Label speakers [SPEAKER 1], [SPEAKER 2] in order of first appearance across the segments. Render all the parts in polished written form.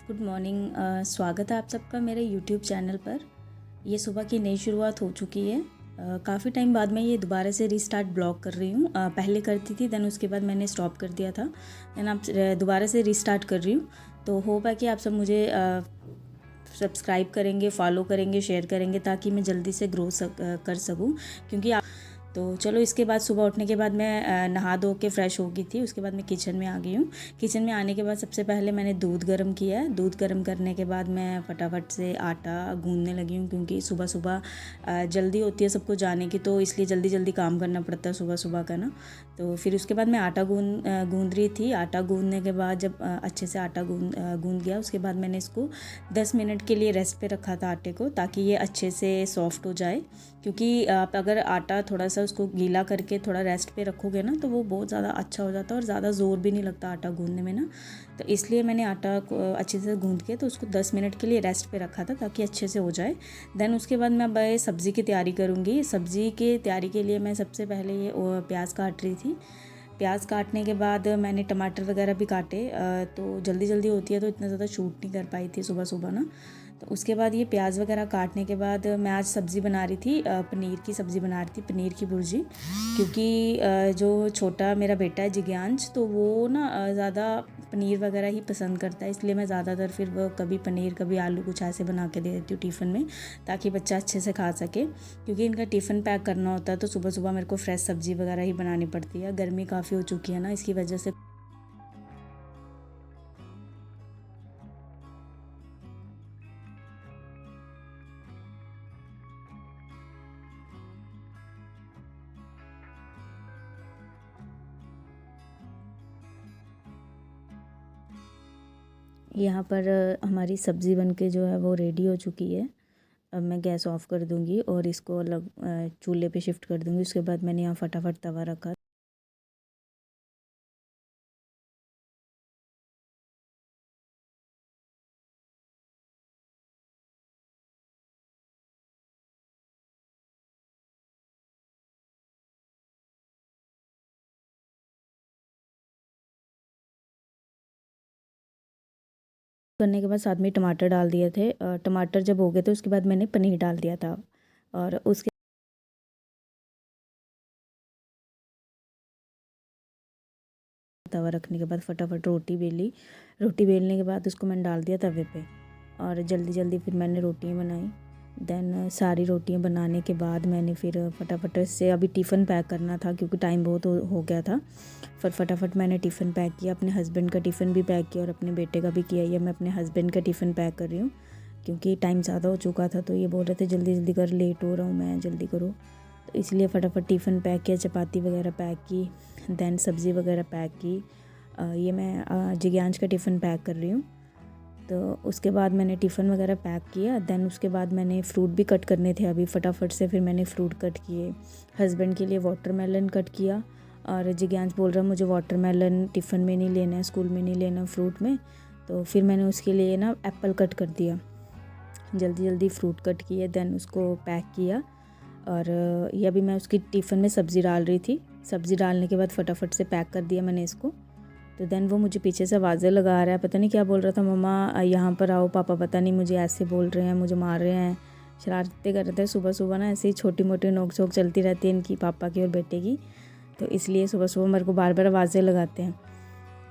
[SPEAKER 1] Good morning. स्वागत है आप सबका मेरे यूट्यूब चैनल पर। ये सुबह की नई शुरुआत हो चुकी है। काफ़ी टाइम बाद मैं ये दोबारा से रीस्टार्ट ब्लॉग कर रही हूँ। पहले करती थी, देन उसके बाद मैंने स्टॉप कर दिया था। देन आप दोबारा से रीस्टार्ट कर रही हूँ। तो होप है कि आप सब मुझे सब्सक्राइब करेंगे, फॉलो करेंगे, शेयर करेंगे, ताकि मैं जल्दी से ग्रो कर सकूँ। क्योंकि तो चलो, इसके बाद सुबह उठने के बाद मैं नहा धो के फ़्रेश हो गई थी। उसके बाद मैं किचन में आ गई हूँ। किचन में आने के बाद सबसे पहले मैंने दूध गर्म किया है। दूध गर्म करने के बाद मैं फटाफट से आटा गूंदने लगी हूँ, क्योंकि सुबह सुबह जल्दी होती है सबको जाने की, तो इसलिए जल्दी जल्दी काम करना पड़ता है सुबह सुबह का ना। तो फिर उसके बाद मैं आटा गूंद रही थी। आटा गूंदने के बाद जब अच्छे से आटा गूंद गया, उसके बाद मैंने इसको 10 मिनट के लिए रेस्ट पे रखा था आटे को, ताकि ये अच्छे से सॉफ्ट हो जाए। क्योंकि आप अगर आटा थोड़ा सा उसको गीला करके थोड़ा रेस्ट पे रखोगे ना, तो वो बहुत ज़्यादा अच्छा हो जाता है और ज़्यादा ज़ोर भी नहीं लगता आटा गूंदने में ना। तो इसलिए मैंने आटा को अच्छे से गूंद के तो उसको 10 मिनट के लिए रेस्ट पे रखा था, ताकि अच्छे से हो जाए। देन उसके बाद मैं अब सब्ज़ी की तैयारी करूँगी। सब्ज़ी की तैयारी के लिए मैं सबसे पहले ये प्याज काट रही थी। प्याज काटने के बाद मैंने टमाटर वगैरह भी काटे। तो जल्दी जल्दी होती है तो इतना ज़्यादा शूट नहीं कर पाई थी सुबह सुबह ना। तो उसके बाद ये प्याज वगैरह काटने के बाद मैं आज सब्ज़ी बना रही थी, पनीर की सब्ज़ी बना रही थी, पनीर की भुर्जी। क्योंकि जो छोटा मेरा बेटा है जिज्ञांश, तो वो ना ज़्यादा पनीर वगैरह ही पसंद करता है। इसलिए मैं ज़्यादातर फिर वो कभी पनीर कभी आलू कुछ ऐसे बना के दे देती हूँ टिफ़िन में, ताकि बच्चा अच्छे से खा सके। क्योंकि इनका टिफ़िन पैक करना होता है, तो सुबह सुबह मेरे को फ्रेश सब्ज़ी वगैरह ही बनानी पड़ती है। गर्मी काफ़ी हो चुकी है ना, इसकी वजह से। यहाँ पर हमारी सब्ज़ी बन के जो है वो रेडी हो चुकी है। अब मैं गैस ऑफ कर दूँगी और इसको अलग चूल्हे पे शिफ्ट कर दूँगी। उसके बाद मैंने यहाँ फटाफट तवा रखा। करने के बाद साथ में टमाटर डाल दिए थे। टमाटर जब हो गए थे, उसके बाद मैंने पनीर डाल दिया था। और उसके तवा रखने के बाद फटाफट रोटी बेली। रोटी बेलने के बाद उसको मैंने डाल दिया तवे पे, और जल्दी जल्दी फिर मैंने रोटियां बनाई। देन सारी रोटियां बनाने के बाद मैंने फिर फटाफट से अभी टिफ़िन पैक करना था, क्योंकि टाइम बहुत हो गया था। फिर फटाफट मैंने टिफ़िन पैक किया। अपने हस्बैंड का टिफ़िन भी पैक किया और अपने बेटे का भी किया। ये मैं अपने हस्बैंड का टिफ़िन पैक कर रही हूँ, क्योंकि टाइम ज़्यादा हो चुका था। तो ये बोल रहे थे जल्दी जल्दी कर, लेट हो रहा हूँ मैं, जल्दी करो। तो इसलिए फटाफट टिफ़िन पैक किया, चपाती वगैरह पैक की, देन सब्ज़ी वगैरह पैक की। ये मैं जिज्ञांश का टिफ़िन पैक कर रही हूँ। तो उसके बाद मैंने टिफ़िन वगैरह पैक किया। देन उसके बाद मैंने फ़्रूट भी कट करने थे अभी, फटाफट से फिर मैंने फ़्रूट कट किए। हस्बैंड के लिए वाटरमेलन कट किया, और जिज्ञांश बोल रहा मुझे वाटरमेलन टिफ़िन में नहीं लेना है, स्कूल में नहीं लेना फ्रूट में। तो फिर मैंने उसके लिए ना एप्पल कट कर दिया। जल्दी जल्दी फ्रूट कट किए, देन उसको पैक किया। और ये अभी मैं उसकी टिफ़िन में सब्ज़ी डाल रही थी। सब्ज़ी डालने के बाद फटाफट से पैक कर दिया मैंने इसको। तो देन वो मुझे पीछे से आवाज़ें लगा रहा है, पता नहीं क्या बोल रहा था, मम्मा यहाँ पर आओ, पापा पता नहीं मुझे ऐसे बोल रहे हैं, मुझे मार रहे हैं, शरारतें कर रहे थे। सुबह सुबह ना ऐसे ही छोटी मोटी नोक झोंक चलती रहती है इनकी, पापा की और बेटे की। तो इसलिए सुबह सुबह मेरे को बार बार आवाज़ें लगाते हैं।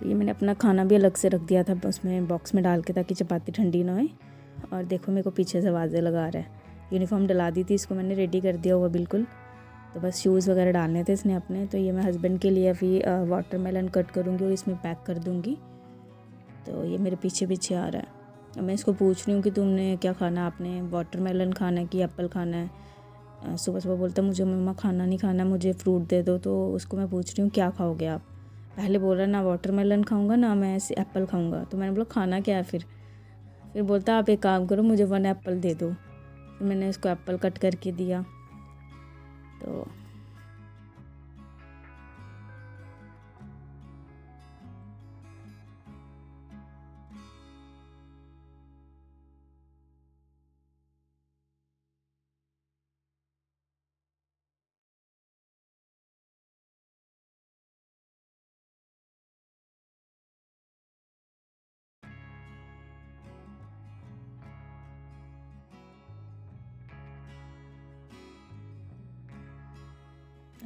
[SPEAKER 1] तो ये मैंने अपना खाना भी अलग से रख दिया था उसमें बॉक्स में डाल के, ताकि चपाती ठंडी ना होए। और देखो मेरे को पीछे से आवाज़ें लगा रहा है। यूनिफॉर्म डला दी थी, इसको मैंने रेडी कर दिया हुआ बिल्कुल। तो बस शूज़ वगैरह डालने थे इसने अपने। तो ये मैं हस्बैंड के लिए अभी वाटरमेलन कट करूँगी और इसमें पैक कर दूँगी। तो ये मेरे पीछे पीछे आ रहा है। मैं इसको पूछ रही हूँ कि तुमने क्या खाना, आपने वाटरमेलन खाना है कि एप्पल खाना है। सुबह सुबह बोलता मुझे मम्मा खाना नहीं खाना, मुझे फ्रूट दे दो। तो उसको मैं पूछ रही हूँ क्या खाओगे आप। पहले बोल रहा ना वाटरमेलन खाऊंगा ना मैं एप्पल खाऊंगा। तो मैंने बोला खाना क्या है फिर बोलता आप एक काम करो, मुझे 1 एप्पल दे दो। फिर मैंने उसको एप्पल कट करके दिया। तो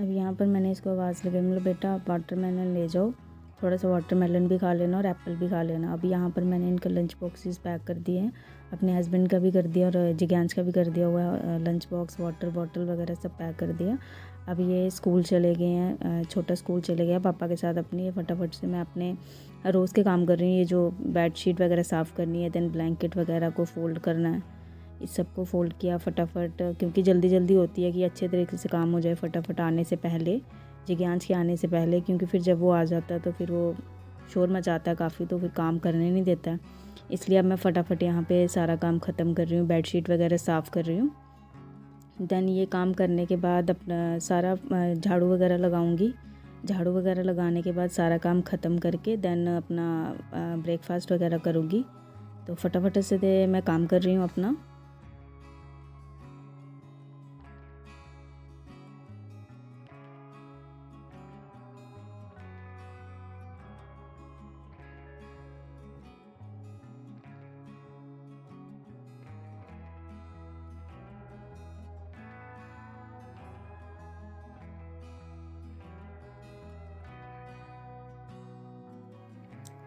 [SPEAKER 1] अब यहाँ पर मैंने इसको आवाज़ लगाई, मतलब बेटा आप वाटरमेलन ले जाओ, थोड़ा सा वाटरमेलन भी खा लेना और एप्पल भी खा लेना। अब यहाँ पर मैंने इनका लंच बॉक्सेस पैक कर दिए हैं, अपने हस्बैंड का भी कर दिया और जिज्ञांश का भी कर दिया हुआ है। लंच बॉक्स, वाटर बॉटल वगैरह सब पैक कर दिया। अब ये स्कूल चले गए हैं, छोटा स्कूल चले गया पापा के साथ अपनी। ये फटाफट से मैं अपने रोज़ के काम कर रही हूँ, ये जो बेडशीट वगैरह साफ़ करनी है, दैन ब्लैंकेट वगैरह को फ़ोल्ड करना है, इस सब को फ़ोल्ड किया फटाफट, क्योंकि जल्दी जल्दी होती है कि अच्छे तरीके से काम हो जाए फटाफट आने से पहले, जिज्ञांश के आने से पहले, क्योंकि फिर जब वो आ जाता है तो फिर वो शोर मचाता है काफ़ी, तो फिर काम करने नहीं देता है। इसलिए अब मैं फटाफट यहाँ पे सारा काम ख़त्म कर रही हूँ, बेडशीट वगैरह साफ़ कर रही हूँ। देन ये काम करने के बाद अपना सारा झाड़ू वगैरह लगाऊंगी। झाड़ू वगैरह लगाने के बाद सारा काम ख़त्म करके देन अपना ब्रेकफास्ट वगैरह करूँगी। तो फटाफट से मैं काम कर रही हूँ अपना।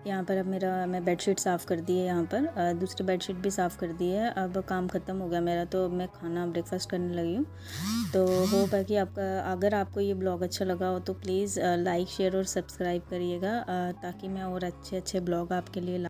[SPEAKER 1] यहाँ पर अब मैं बेडशीट साफ़ कर दी है, यहाँ पर दूसरी बेडशीट भी साफ़ कर दी है। अब काम ख़त्म हो गया मेरा, तो मैं खाना ब्रेकफास्ट करने लगी हूँ। तो होप है कि अगर आपको ये ब्लॉग अच्छा लगा हो तो प्लीज़ लाइक शेयर और सब्सक्राइब करिएगा, ताकि मैं और अच्छे अच्छे ब्लॉग आपके लिए